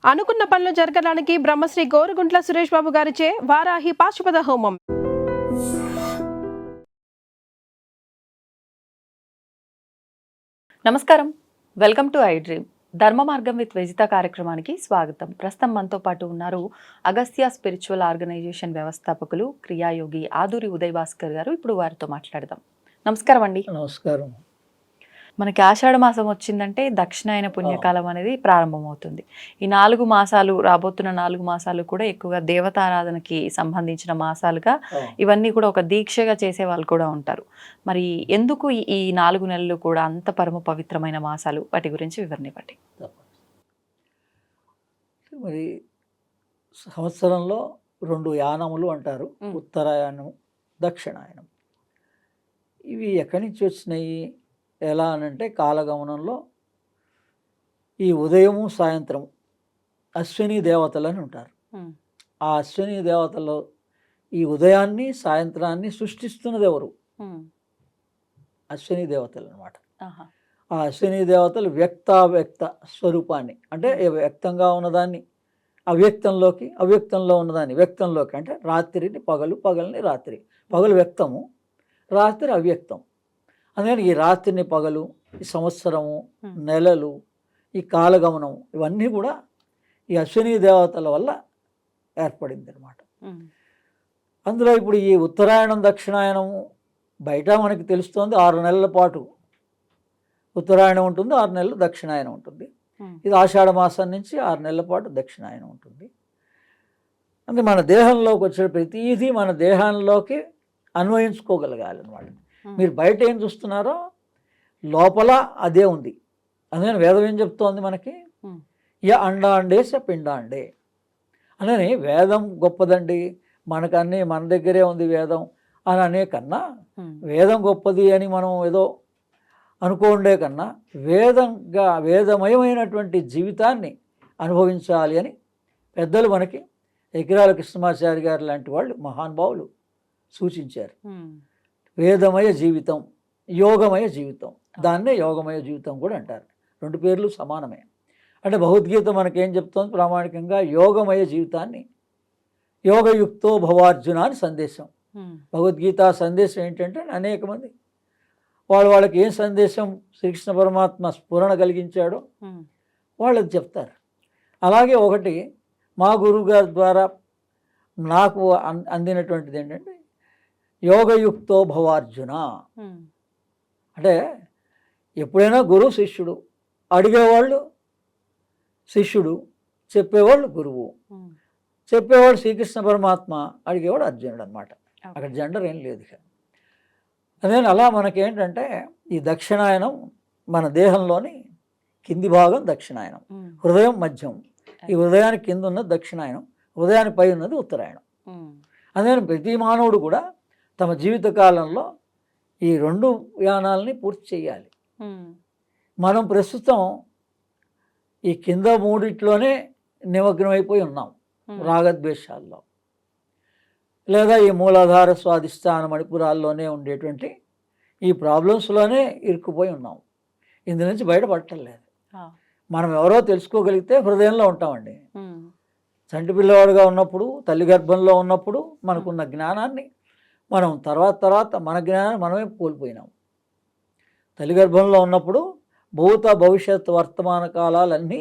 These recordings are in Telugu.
అనుకున్న పనులు జరగడానికి బ్రహ్మశ్రీ గోరుగుంట్ల సురేష్ బాబు గారిచే వారాహి పాశుపత హోమం. నమస్కారం, వెల్కమ్ టు ఐ డ్రీమ్. ధర్మ మార్గం విత్ వెజిత కార్యక్రమానికి స్వాగతం. ప్రస్తుతం మనతో పాటు ఉన్నారు అగస్త్య స్పిరిచువల్ ఆర్గనైజేషన్ వ్యవస్థాపకులు క్రియాయోగి ఆదూరి ఉదయ్ భాస్కర్ గారు. ఇప్పుడు వారితో మాట్లాడదాం. నమస్కారం అండి. నమస్కారం. మనకి ఆషాఢ మాసం వచ్చిందంటే దక్షిణాయన పుణ్యకాలం అనేది ప్రారంభమవుతుంది. ఈ 4 మాసాలు, రాబోతున్న 4 మాసాలు కూడా ఎక్కువగా దేవతారాధనకి సంబంధించిన మాసాలుగా ఇవన్నీ కూడా ఒక దీక్షగా చేసే వాళ్ళు కూడా ఉంటారు. మరి ఎందుకు ఈ 4 నెలలు కూడా అంత పరమ పవిత్రమైన మాసాలు? వాటి గురించి వివరణ ఇవ్వండి. మరి సంవత్సరంలో 2 యానములు అంటారు, ఉత్తరాయణం, దక్షిణాయనం. ఇవి ఎక్కడి నుంచి వచ్చినాయి, ఎలా అనంటే కాలగమనంలో ఈ ఉదయము సాయంత్రం అశ్విని దేవతలు అని ఉంటారు. ఆ అశ్విని దేవతలు ఈ ఉదయాన్ని సాయంత్రాన్ని సృష్టిస్తున్నది ఎవరు? అశ్విని దేవతలు అనమాట. ఆ అశ్విని దేవతలు వ్యక్తావ్యక్త స్వరూపాన్ని, అంటే వ్యక్తంగా ఉన్నదాన్ని అవ్యక్తంలోకి, అవ్యక్తంలో ఉన్నదాన్ని వ్యక్తంలోకి, అంటే రాత్రిని పగలు, పగల్ని రాత్రి. పగలు వ్యక్తము, రాత్రి అవ్యక్తం. అందుకని ఈ రాత్రిని పగలు, ఈ సంవత్సరము, నెలలు, ఈ కాలగమనం ఇవన్నీ కూడా ఈ అశ్విని దేవతల వల్ల ఏర్పడింది అనమాట. అందులో ఇప్పుడు ఈ ఉత్తరాయణం దక్షిణాయనము బయట మనకి తెలుస్తోంది 6 నెలల పాటు ఉత్తరాయణం ఉంటుంది, 6 నెలలు దక్షిణాయనం ఉంటుంది. ఇది ఆషాఢ మాసం నుంచి 6 నెలల పాటు దక్షిణాయనం ఉంటుంది. అంటే మన దేహంలోకి వచ్చే ప్రతిదీ మన దేహంలోకి అన్వయించుకోగలగాలి అనమాట. మీరు బయట ఏం చూస్తున్నారో లోపల అదే ఉంది. అందుకని వేదం ఏం చెప్తోంది మనకి, అండాండే స పిండాండే. అందుకని వేదం గొప్పదండి, మనకన్నీ మన దగ్గరే ఉంది వేదం అని అనే కన్నా, వేదం గొప్పది అని మనం ఏదో అనుకోండే కన్నా వేదమయమైనటువంటి జీవితాన్ని అనుభవించాలి అని పెద్దలు మనకి ఎకిరాల కృష్ణమాచారి గారు లాంటి వాళ్ళు మహానుభావులు సూచించారు. వేదమయ జీవితం, యోగమయ జీవితం, దాన్నే యోగమయ జీవితం కూడా అంటారు. 2 పేర్లు సమానమే. అంటే భగవద్గీత మనకేం చెప్తోంది ప్రామాణికంగా, యోగమయ జీవితాన్ని యోగయుక్తో భవార్జున అని సందేశం. భగవద్గీత సందేశం ఏంటంటే అనేక మంది వాళ్ళకి ఏం సందేశం శ్రీకృష్ణ పరమాత్మ స్ఫురణ కలిగించాడో వాళ్ళది చెప్తారు. అలాగే ఒకటి మా గురువు గారి ద్వారా నాకు అందినటువంటిది ఏంటంటే యోగయుక్తో భవార్జున. అంటే ఎప్పుడైనా గురువు శిష్యుడు, అడిగేవాళ్ళు శిష్యుడు, చెప్పేవాళ్ళు గురువు. చెప్పేవాడు శ్రీకృష్ణ పరమాత్మ, అడిగేవాడు అర్జునుడు అనమాట. అక్కడ జెండర్ ఏం లేదు. అదే అలా మనకేంటంటే ఈ దక్షిణాయనం మన దేహంలోని కింది భాగం దక్షిణాయనం, హృదయం మధ్యం. ఈ హృదయానికి కింద ఉన్నది దక్షిణాయనం, హృదయానికి పై ఉన్నది ఉత్తరాయణం. అందుకని ప్రతి మానవుడు కూడా తమ జీవితకాలంలో ఈ 2 యానాలని పూర్తి చేయాలి. మనం ప్రస్తుతం ఈ కింద 3 నిమగ్నమైపోయి ఉన్నాం, రాగద్వేషాల్లో, లేదా ఈ మూలాధార స్వాధిష్టాన మణిపురాల్లోనే ఉండేటువంటి ఈ ప్రాబ్లమ్స్లోనే ఇరుక్కుపోయి ఉన్నాం. ఇందు నుంచి బయటపడటలేదు. మనం ఎవరో తెలుసుకోగలిగితే హృదయంలో ఉంటామండి. చంటి పిల్లవాడుగా ఉన్నప్పుడు, తల్లి గర్భంలో ఉన్నప్పుడు మనకున్న జ్ఞానాన్ని మనం తర్వాత మన జ్ఞానాన్ని మనమే కోల్పోయినాం. తల్లి గర్భంలో ఉన్నప్పుడు భూత భవిష్యత్ వర్తమాన కాలాలన్నీ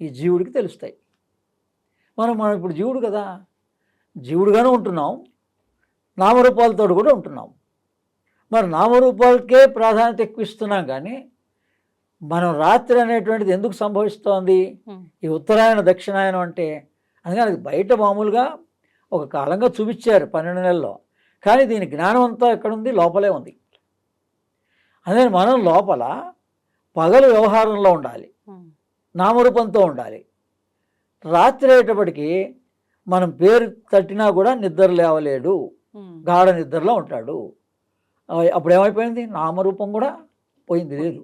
ఈ జీవుడికి తెలుస్తాయి. మనం ఇప్పుడు జీవుడు కదా, జీవుడుగానే ఉంటున్నాం, నామరూపాలతో కూడా ఉంటున్నాం. మరి నామరూపాలకే ప్రాధాన్యత ఎక్కువ ఇస్తున్నాం, కానీ మనం రాత్రి అనేటువంటిది ఎందుకు సంభవిస్తోంది? ఈ ఉత్తరాయణ దక్షిణాయనం అంటే అందుకని అది బయట మామూలుగా ఒక కాలంగా చూపించారు 12 నెలల్లో, కానీ దీని జ్ఞానం అంతా ఎక్కడుంది? లోపలే ఉంది. అదే మనం లోపల పగలు వ్యవహారంలో ఉండాలి, నామరూపంతో ఉండాలి. రాత్రి అయ్యేటప్పటికి మనం పేరు తట్టినా కూడా నిద్ర లేవలేడు, గాఢ నిద్రలో ఉంటాడు. అప్పుడు ఏమైపోయింది? నామరూపం కూడా పోయింది, లేదు.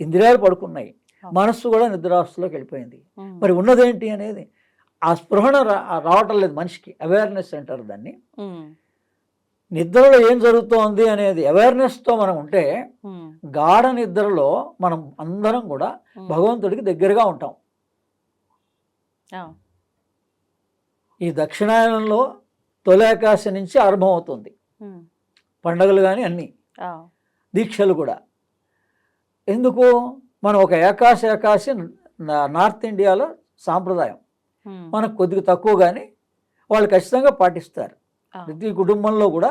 ఇంద్రియాలు పడుకున్నాయి, మనస్సు కూడా నిద్రావస్థలోకి వెళ్ళిపోయింది. మరి ఉన్నదేంటి అనేది ఆ స్పృహణ రావటం లేదు మనిషికి. అవేర్నెస్ అంటారు దాన్ని. నిద్రలో ఏం జరుగుతోంది అనేది అవేర్నెస్తో మనం ఉంటే గాఢ నిద్రలో మనం అందరం కూడా భగవంతుడికి దగ్గరగా ఉంటాం. ఈ దక్షిణాయనంలో తొలి ఏకాదశి నుంచి ఆరంభం అవుతుంది పండగలు కానీ అన్నీ దీక్షలు కూడా. ఎందుకు? మనం ఒక ఏకాదశి నార్త్ ఇండియాలో సాంప్రదాయం, మనకు కొద్దిగా తక్కువ కానీ వాళ్ళు ఖచ్చితంగా పాటిస్తారు. ప్రతి కుటుంబంలో కూడా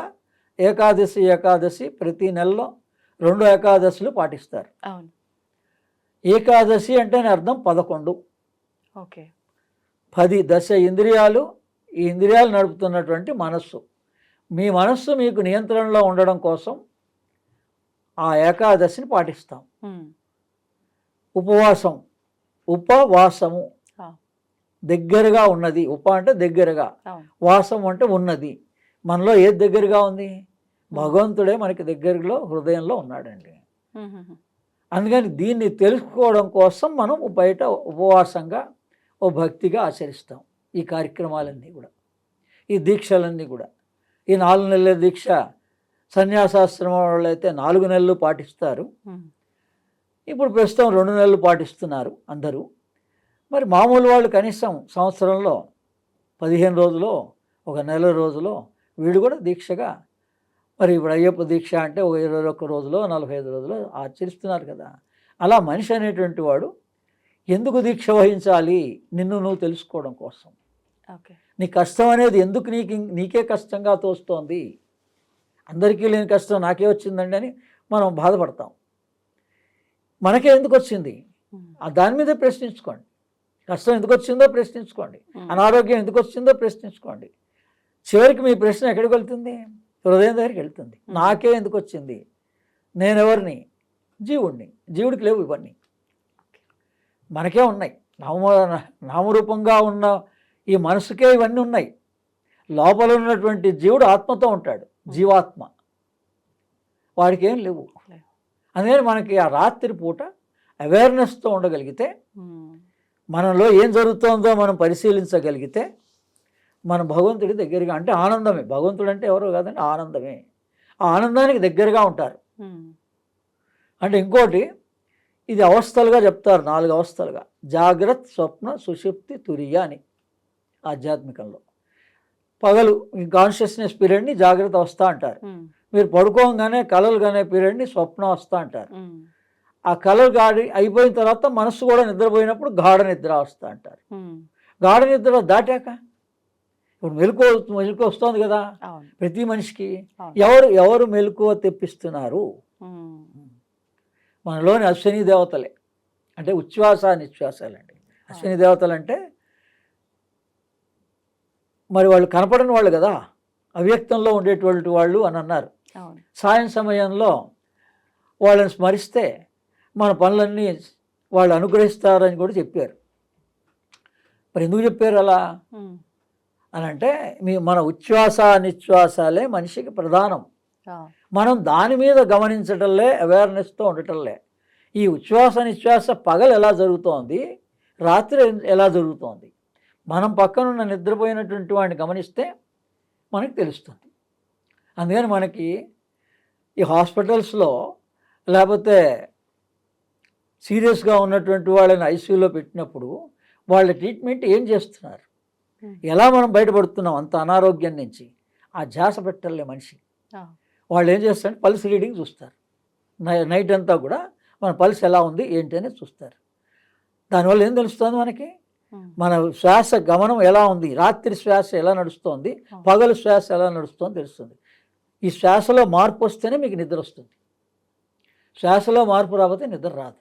ఏకాదశి ప్రతి నెలలో 2 ఏకాదశులు పాటిస్తారు. ఏకాదశి అంటే అర్థం 11. 10 దశ ఇంద్రియాలు, ఈ ఇంద్రియాలు నడుపుతున్నటువంటి మనస్సు. మీ మనస్సు మీకు నియంత్రణలో ఉండడం కోసం ఆ ఏకాదశిని పాటిస్తాం. ఉపవాసము దగ్గరగా ఉన్నది. అంటే దగ్గరగా, వాసం అంటే ఉన్నది. మనలో ఏది దగ్గరగా ఉంది? భగవంతుడే మనకి దగ్గరలో హృదయంలో ఉన్నాడండి. అందుకని దీన్ని తెలుసుకోవడం కోసం మనం బయట ఉపవాసంగా ఓ భక్తిగా ఆచరిస్తాం ఈ కార్యక్రమాలన్నీ కూడా, ఈ దీక్షలన్నీ కూడా. ఈ 4 నెలల దీక్ష సన్యాసాశ్రమం వాళ్ళు అయితే 4 నెలలు పాటిస్తారు. ఇప్పుడు ప్రస్తుతం 2 నెలలు పాటిస్తున్నారు అందరూ. మరి మామూలు వాళ్ళు కనీసం సంవత్సరంలో 15 రోజులో, ఒక నెల రోజులో వీడు కూడా దీక్షగా, మరి ఇప్పుడు అయ్యప్ప దీక్ష అంటే ఒక 21 రోజులో 45 రోజులో ఆచరిస్తున్నారు కదా. అలా మనిషి అనేటువంటి వాడు ఎందుకు దీక్ష వహించాలి? నిన్ను నువ్వు తెలుసుకోవడం కోసం. నీ కష్టం అనేది ఎందుకు నీకే కష్టంగా తోస్తోంది? అందరికీ లేని కష్టం నాకే వచ్చిందండి అని మనం బాధపడతాం. మనకే ఎందుకు వచ్చింది? దాని మీదే ప్రశ్నించుకోండి. కష్టం ఎందుకు వచ్చిందో ప్రశ్నించుకోండి. అనారోగ్యం ఎందుకు వచ్చిందో ప్రశ్నించుకోండి. చివరికి మీ ప్రశ్న ఎక్కడికి వెళ్తుంది? హృదయం దగ్గరికి వెళ్తుంది. నాకే ఎందుకు వచ్చింది? నేనెవరిని? జీవుడిని. జీవుడికి లేవు ఇవన్నీ, మనకే ఉన్నాయి. నామరూపంగా ఉన్న ఈ మనసుకే ఇవన్నీ ఉన్నాయి. లోపల ఉన్నటువంటి జీవుడు ఆత్మతో ఉంటాడు, జీవాత్మ. వాడికి ఏం లేవు. అందుకని మనకి ఆ రాత్రి పూట అవేర్నెస్తో ఉండగలిగితే, మనలో ఏం జరుగుతుందో మనం పరిశీలించగలిగితే, మన భగవంతుడి దగ్గరగా, అంటే ఆనందమే. భగవంతుడు అంటే ఎవరో కాదండి, ఆనందమే. ఆ ఆనందానికి దగ్గరగా ఉంటారు. అంటే ఇంకోటి, ఇది అవస్థలుగా చెప్తారు, 4 అవస్థలుగా. జాగ్రత్త, స్వప్న, సుషుప్తి, తురియ అని ఆధ్యాత్మికంలో. పగలు కాన్షియస్నెస్ పీరియడ్ని జాగ్రత్త అవస్థ అంటారు. మీరు పడుకోగానే కలలు కనే పీరియడ్ని స్వప్న అవస్థ అంటారు. ఆ కలలు అయిపోయిన తర్వాత మనస్సు కూడా నిద్రపోయినప్పుడు గాఢ నిద్ర అవస్థ అంటారు. గాఢ నిద్ర దాటాక ఇప్పుడు మెలకు వస్తుంది కదా ప్రతి మనిషికి. ఎవరు మెలకువ తెప్పిస్తున్నారు? మనలోని అశ్విని దేవతలే. అంటే ఉచ్ఛ్వాస నిశ్వాసాలండి. అశ్విని దేవతలు అంటే మరి వాళ్ళు కనపడని వాళ్ళు కదా, అవ్యక్తంలో ఉండేటువంటి వాళ్ళు అని అన్నారు. సాయం సమయంలో వాళ్ళని స్మరిస్తే మన పనులన్నీ వాళ్ళు అనుగ్రహిస్తారని కూడా చెప్పారు. మరి ఎందుకు చెప్పారు అలా అని అంటే, మన ఉచ్ఛ్వాస నిశ్వాసాలే మనిషికి ప్రధానం. మనం దాని మీద గమనించటంలే, అవేర్నెస్తో ఉండటంలే. ఈ ఉచ్ఛ్వాస నిశ్వాస పగలు ఎలా జరుగుతోంది, రాత్రి ఎలా జరుగుతోంది, మనం పక్కనున్న నిద్రపోయినటువంటి వాడిని గమనిస్తే మనకి తెలుస్తుంది. అందుకని మనకి ఈ హాస్పిటల్స్లో లేకపోతే సీరియస్గా ఉన్నటువంటి వాళ్ళని ఐసీయూలో పెట్టినప్పుడు వాళ్ళ ట్రీట్మెంట్ ఏం చేస్తున్నారు, ఎలా మనం బయటపడుతున్నాం అంత అనారోగ్యం నుంచి, ఆ ధ్యాస పెట్టలే మనిషి. వాళ్ళు ఏం చేస్తారంటే పల్స్ రీడింగ్ చూస్తారు. నైట్ అంతా కూడా మన పల్స్ ఎలా ఉంది ఏంటి అనేది చూస్తారు. దానివల్ల ఏం తెలుస్తుంది మనకి? మన శ్వాస గమనం ఎలా ఉంది, రాత్రి శ్వాస ఎలా నడుస్తోంది, పగలు శ్వాస ఎలా నడుస్తుందో తెలుస్తుంది. ఈ శ్వాసలో మార్పు వస్తేనే మీకు నిద్ర వస్తుంది. శ్వాసలో మార్పు రాకపోతే నిద్ర రాదు.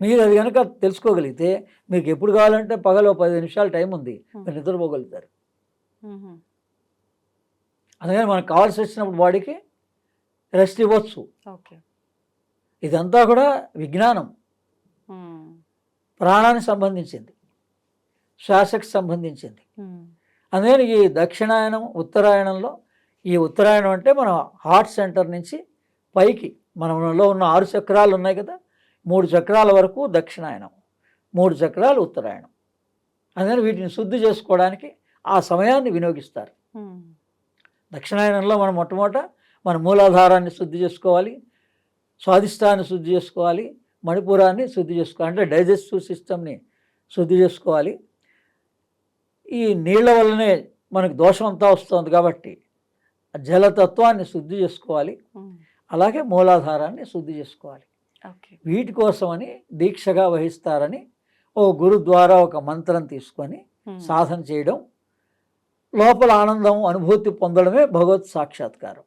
మీరు అది కనుక తెలుసుకోగలిగితే మీకు ఎప్పుడు కావాలంటే పగలు 10 నిమిషాలు టైం ఉంది, మీరు నిద్రపోగలుగుతారు. అందుకని మనకు కావాల్సి వచ్చినప్పుడు బాడీకి రెస్ట్ ఇవ్వచ్చు. ఇదంతా కూడా విజ్ఞానం, ప్రాణానికి సంబంధించింది, శ్వాసకు సంబంధించింది. అందుకని ఈ దక్షిణాయనం ఉత్తరాయణంలో, ఈ ఉత్తరాయణం అంటే మన హార్ట్ సెంటర్ నుంచి పైకి మనలో ఉన్న 6 చక్రాలు ఉన్నాయి కదా, 3 చక్రాల వరకు దక్షిణాయనం, 3 చక్రాలు ఉత్తరాయణం. అందుకని వీటిని శుద్ధి చేసుకోవడానికి ఆ సమయాన్ని వినియోగిస్తారు. దక్షిణాయనంలో మనం మొట్టమొదట మన మూలాధారాన్ని శుద్ధి చేసుకోవాలి, స్వాదిష్టాన్ని శుద్ధి చేసుకోవాలి, మణిపురాన్ని శుద్ధి చేసుకోవాలి, అంటే డైజెస్టివ్ సిస్టమ్ని శుద్ధి చేసుకోవాలి. ఈ నీళ్ల వల్లనే మనకు దోషం అంతా వస్తుంది కాబట్టి జలతత్వాన్ని శుద్ధి చేసుకోవాలి, అలాగే మూలాధారాన్ని శుద్ధి చేసుకోవాలి. ఓకే. వీటి కోసమని దీక్షగా వహిస్తారని ఓ గురు ద్వారా ఒక మంత్రం తీసుకొని సాధన చేయడం, లోపల ఆనందం అనుభూతి పొందడమే భగవత్ సాక్షాత్కారం.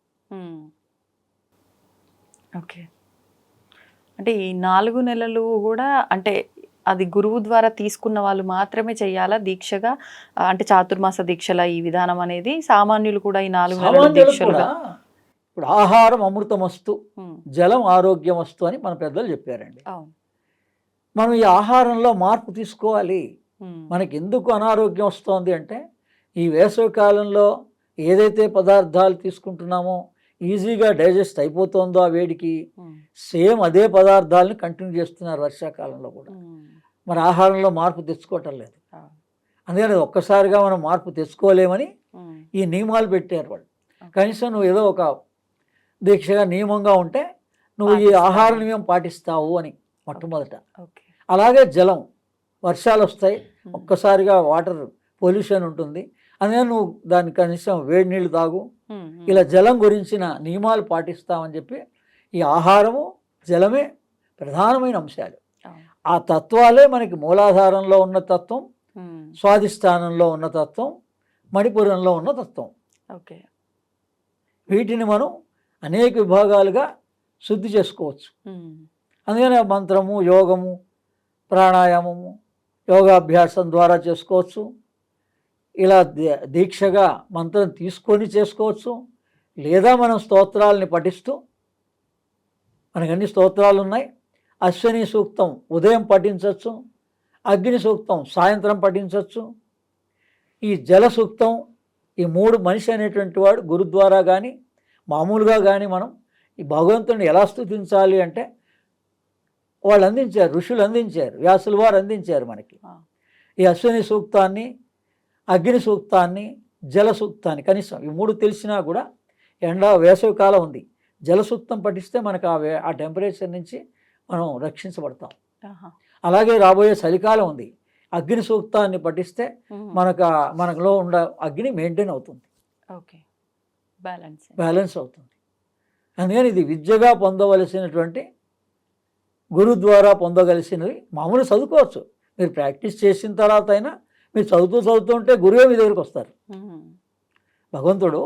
ఓకే. అంటే ఈ 4 నెలలు కూడా అంటే అది గురువు ద్వారా తీసుకున్న వాళ్ళు మాత్రమే చేయాలా దీక్షగా? అంటే చాతుర్మాస దీక్షల ఈ విధానం అనేది సామాన్యులు కూడా ఈ 4 నెలలు సామాన్యులకు దీక్షలుగా? కూడా ఇప్పుడు ఆహారం అమృతమస్తు, జలం ఆరోగ్యమస్తు అని మన పెద్దలు చెప్పారండి. అవును. మనం ఈ ఆహారంలో మార్పు తీసుకోవాలి. మనకి ఎందుకు అనారోగ్యం వస్తుంది అంటే ఈ వేసవి కాలంలో ఏదైతే పదార్థాలు తీసుకుంటున్నామో ఈజీగా డైజెస్ట్ అయిపోతుందో ఆ వేడికి, సేమ్ అదే పదార్థాలను కంటిన్యూ చేస్తున్నారు వర్షాకాలంలో కూడా. మరి ఆహారంలో మార్పు తెచ్చుకోవటం లేదు. అందుకని ఒక్కసారిగా మనం మార్పు తెచ్చుకోలేమని ఈ నియమాలు పెట్టారు వాళ్ళు. కనీసం నువ్వు ఏదో ఒక దీక్షగా నియమంగా ఉంటే నువ్వు ఈ ఆహార నియమం పాటిస్తావు అని మొట్టమొదట. అలాగే జలం, వర్షాలు వస్తాయి, ఒక్కసారిగా వాటర్ పొల్యూషన్ ఉంటుంది, అందుకని నువ్వు దాన్ని కనీసం వేడి నీళ్ళు తాగు. ఇలా జలం గురించిన నియమాలు పాటిస్తామని చెప్పి ఈ ఆహారము జలమే ప్రధానమైన అంశాలు. ఆ తత్వాలే మనకి మూలాధారంలో ఉన్న తత్వం, స్వాధిష్టానంలో ఉన్న తత్వం, మణిపురంలో ఉన్న తత్వం. ఓకే. వీటిని మనం అనేక విభాగాలుగా శుద్ధి చేసుకోవచ్చు. అందుకని మంత్రము, యోగము, ప్రాణాయామము, యోగాభ్యాసం ద్వారా చేసుకోవచ్చు. ఇలా దీక్షగా మంత్రం తీసుకొని చేసుకోవచ్చు. లేదా మనం స్తోత్రాలని పఠిస్తూ, మనకు అన్ని స్తోత్రాలు ఉన్నాయి. అశ్విని సూక్తం ఉదయం పఠించవచ్చు, అగ్ని సూక్తం సాయంత్రం పఠించవచ్చు. ఈ జల సూక్తం, ఈ 3 మనిషి అనేటువంటి వాడు గురు ద్వారా కానీ మామూలుగా కానీ మనం ఈ భగవంతుని ఎలా స్తుతించాలి అంటే వాళ్ళు అందించారు, ఋషులు అందించారు, వ్యాసుల వారు అందించారు మనకి. ఈ అశ్విని సూక్తాన్ని, అగ్ని సూక్తాన్ని, జల సూక్తాన్ని కనీసం ఈ 3 తెలిసినా కూడా వేసవి కాలం ఉంది, జల సూక్తం పఠిస్తే మనకు ఆ టెంపరేచర్ నుంచి మనం రక్షించబడతాం. అలాగే రాబోయే చలికాలం ఉంది, అగ్ని సూక్తాన్ని పఠిస్తే మనలో ఉన్న అగ్ని మెయింటైన్ అవుతుంది, బ్యాలెన్స్ అవుతుంది. అందుకని ఇది విద్యగా పొందవలసినటువంటి, గురు ద్వారా పొందగలిసినవి. మామూలు చదువుకోవచ్చు, మీరు ప్రాక్టీస్ చేసిన తర్వాత అయినా మీరు చదువుతూ ఉంటే గురువే మీ దగ్గరికి వస్తారు. భగవంతుడు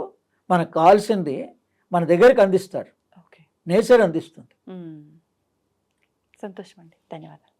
మనకు కావాల్సింది మన దగ్గరికి అందిస్తాడు, నేచర్ అందిస్తుంది. సంతోషం అండి, ధన్యవాదాలు.